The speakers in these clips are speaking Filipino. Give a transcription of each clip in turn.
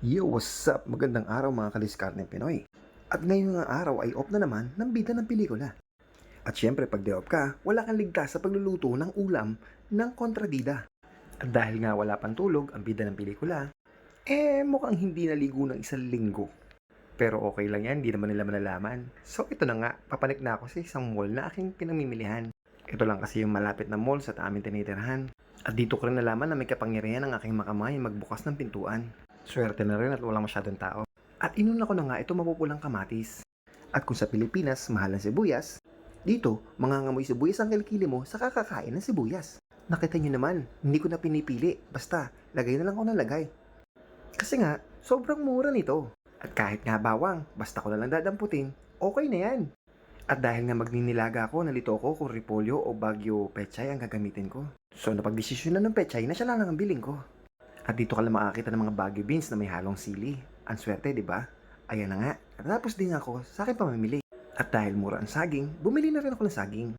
Yo, what's up? Magandang araw mga kaliskarneng Pinoy. At ngayong nga araw ay off na naman ng bida ng pelikula. At syempre pag day off ka, wala kang ligtas sa pagluluto ng ulam ng kontrabida. At dahil nga wala pang tulog ang bida ng pelikula, mukhang hindi naligo ng isang linggo. Pero okay lang yan, hindi naman nila malalaman. So ito na nga, papanik na ako sa isang mall na aking pinamimilihan. Ito lang kasi yung malapit na mall sa aming tinitirahan. At dito ko rin nalaman na may kapangyarihan ng aking makamay magbukas ng pintuan. Swerte na rin at walang masyadong tao. At inuna ko na nga ito mapupulang kamatis. At kung sa Pilipinas, mahal ang sibuyas, dito, mangangamoy sibuyas ang kilikili mo sa kakakain ng sibuyas. Nakita nyo naman, hindi ko na pinipili. Basta, lagay na lang ako ng lagay. Kasi nga, sobrang mura nito. At kahit nga bawang, basta ko na lang dadamputin, okay na yan. At dahil nga magninilaga ako, nalito ko kung repolyo o bagyo pechay ang gagamitin ko. So napagdesisyon na ng pechay na siya lang ang biling ko. At dito ka lang makakita ng mga bagyo beans na may halong sili. Ang swerte, di ba? Ayan na nga. At tapos din ako sa akin pamimili. At dahil mura ang saging, bumili na rin ako ng saging.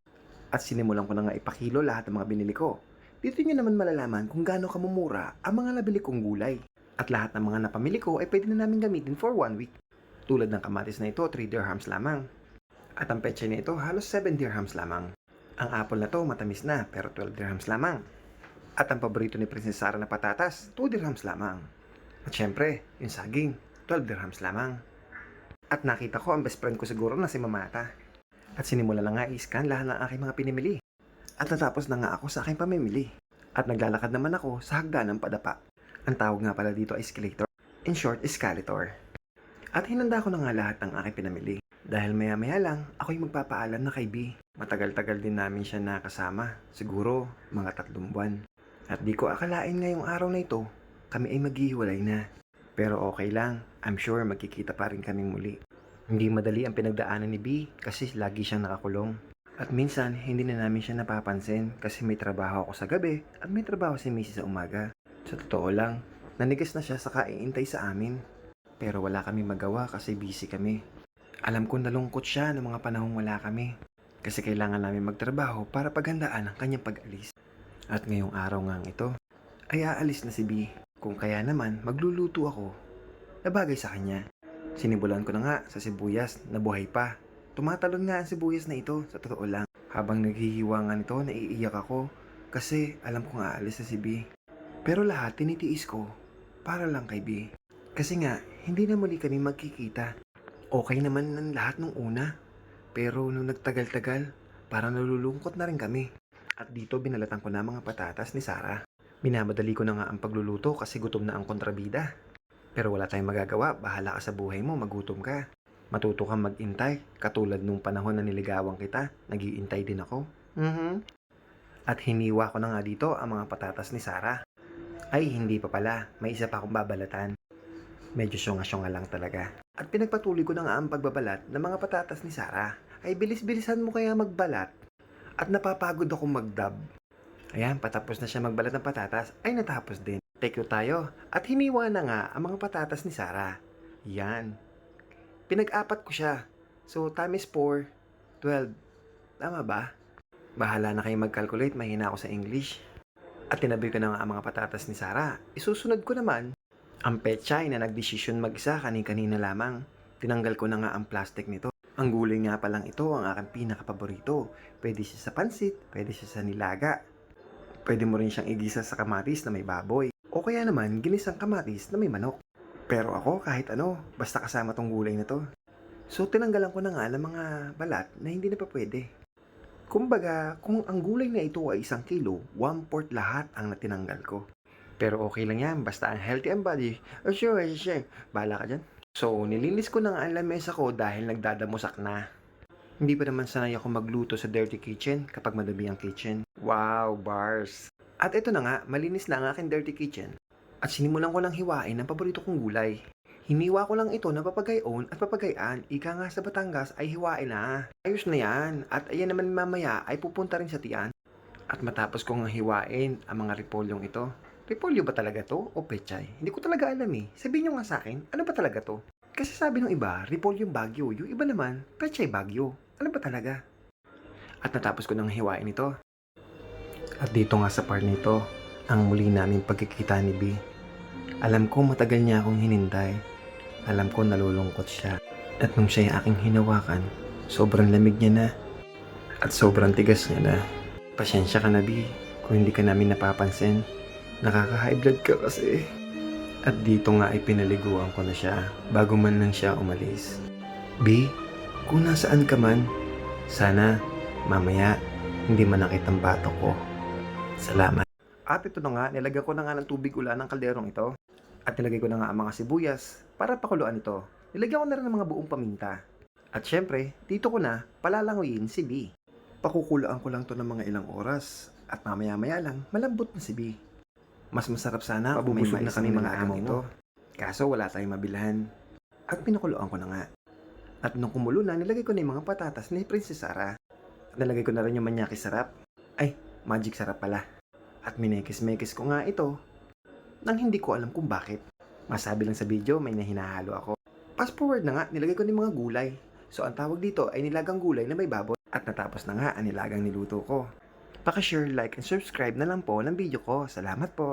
At sinimulan ko na nga ipakilo lahat ng mga binili ko. Dito nyo naman malalaman kung gaano kamumura ang mga nabili kong gulay. At lahat ng mga napamili ko ay pwede na namin gamitin for 1 week. Tulad ng kamatis na ito, 3 dirhams lamang. At ang pechay na ito, halos 7 dirhams lamang. Ang apple na to, matamis na, pero 12 dirhams lamang. At ang paborito ni Princess Sarah na patatas, 2 dirhams lamang. At syempre, yung saging, 12 dirhams lamang. At nakita ko ang best friend ko siguro na si Mamata. At sinimula na nga i-scan lahat ng aking mga pinimili. At natapos na nga ako sa aking pamimili. At naglalakad naman ako sa hagdanang padapa. Ang tawag nga pala dito ay escalator. In short, escalator. At hinanda ko na nga lahat ng aking pinamili. Dahil maya-maya lang, ako'y magpapaalam na kay B. Matagal-tagal din namin siya nakasama. Siguro, mga 3 buwan. At di ko akalain ngayong araw na ito, kami ay maghihiwalay na. Pero okay lang, I'm sure magkikita pa rin kaming muli. Hindi madali ang pinagdaanan ni B kasi lagi siyang nakakulong. At minsan, hindi na namin siya napapansin kasi may trabaho ako sa gabi at may trabaho si Mrs. sa umaga. Sa totoo lang, nanigas na siya sa kaiintay sa amin. Pero wala kami magawa kasi busy kami. Alam ko nalungkot siya ng mga panahong wala kami. Kasi kailangan namin magtrabaho para paghandaan ang kanyang pag-alis. At ngayong araw ngang ito, ay aalis na si B. Kung kaya naman, magluluto ako na bagay sa kanya. Sinibulan ko na nga sa sibuyas na buhay pa. Tumatalon nga ang sibuyas na ito, sa totoo lang. Habang naghihiwangan ito, naiiyak ako kasi alam kong aalis na si B. Pero lahat tinitiis ko para lang kay B. Kasi nga, hindi na muli kami magkikita. Okay naman ng lahat nung una. Pero nung nagtagal-tagal, parang nalulungkot na rin kami. At dito binalatan ko na mga patatas ni Sarah. Minamadali ko na nga ang pagluluto kasi gutom na ang kontrabida. Pero wala tayong magagawa, bahala ka sa buhay mo, magutom ka. Matuto kang mag-intay, katulad nung panahon na niligawan kita, nag-iintay din ako. At hiniwa ko na nga dito ang mga patatas ni Sarah. Ay, hindi pa pala, may isa pa akong babalatan. Medyo syonga-syonga lang talaga. At pinagpatuloy ko na nga ang pagbabalat ng mga patatas ni Sarah. Ay, bilis-bilisan mo kaya magbalat. At napapagod ako magdab. Ayan, patapos na siya magbalat ng patatas, ay natapos din. Take two tayo. At hiniwa na nga ang mga patatas ni Sarah. Yan. Pinag-apat ko siya. So, time is 4, 12. Tama ba? Bahala na kayo mag-calculate, mahina ako sa English. At tinabi ko na nga ang mga patatas ni Sarah. Isusunod ko naman ang pechay na nagdesisyon mag-isa kanina lamang. Tinanggal ko na nga ang plastic nito. Ang gulay nga palang ito ang aking pinakapaborito. Pwede siya sa pansit, pwede siya sa nilaga. Pwede mo rin siyang igisa sa kamatis na may baboy. O kaya naman ginisang kamatis na may manok. Pero ako kahit ano, basta kasama tong gulay na to. So tinanggalan ko na nga ng mga balat na hindi na pa pwede. Kumbaga, kung ang gulay na ito ay 1 kilo, 1/4 lahat ang natinanggal ko. Pero okay lang yan, basta ang healthy ang body. Oh sure, bahala ka dyan. So, nilinis ko na nga ang lamesa ko dahil nagdadamusak na. Hindi pa naman sanay ako magluto sa dirty kitchen kapag madumi ang kitchen. Wow, bars! At ito na nga, malinis na ang aking dirty kitchen. At sinimulan ko lang hiwain ang paborito kong gulay. Hiniwa ko lang ito na papagayon at papagayaan. Ika nga sa Batangas ay hiwain na. Ayos na yan. At ayan naman mamaya ay pupunta rin sa tiyan. At matapos kong hiwain ang mga repolyong ito. Repolyo ba talaga to o pechay? Hindi ko talaga alam eh. Sabihin nyo nga sa akin, ano ba talaga to? Kasi sabi ng iba, repolyo bagyo. Yung iba naman, pechay bagyo. Ano ba talaga? At natapos ko nang hiwain ito. At dito nga sa part nito, ang muli namin pagkikita ni B. Alam ko matagal niya akong hinintay. Alam ko nalulungkot siya. At nung siya'y aking hinawakan, sobrang lamig niya na. At sobrang tigas niya na. Pasensya ka na, B, kung hindi ka namin napapansin. Nakaka-high blood ka kasi. At dito nga ay pinaliguan ko na siya bago man lang siya umalis. B, kung nasaan ka man, sana mamaya hindi manakit ang bato ko. Salamat. At ito na nga, nilagyan ko na nga ng tubig ulan ng kalderong ito. At nilagay ko na nga ang mga sibuyas para pakuluan ito. Nilagyan ko na rin ng mga buong paminta. At syempre, dito ko na palalanguyin si B. Pakukulaan ko lang to ng mga ilang oras. At mamaya-maya lang, malambot na si B. Mas masarap sana kung may mais na kami mga agaw ito. Kaso wala tayong mabilhan. At pinakuluan ko na nga. At nung kumulo na, nilagay ko na yung mga patatas ni Princess Sarah. At nilagay ko na rin yung manyaki sarap. Ay, magic sarap pala. At minekis-mekis ko nga ito nang hindi ko alam kung bakit. Masabi lang sa video, may nahinahalo ako. Fast forward na nga, nilagay ko ng mga gulay. So ang tawag dito ay nilagang gulay na may baboy. At natapos na nga ang nilagang niluto ko. Paka-share, like, and subscribe na lang po ng video ko. Salamat po!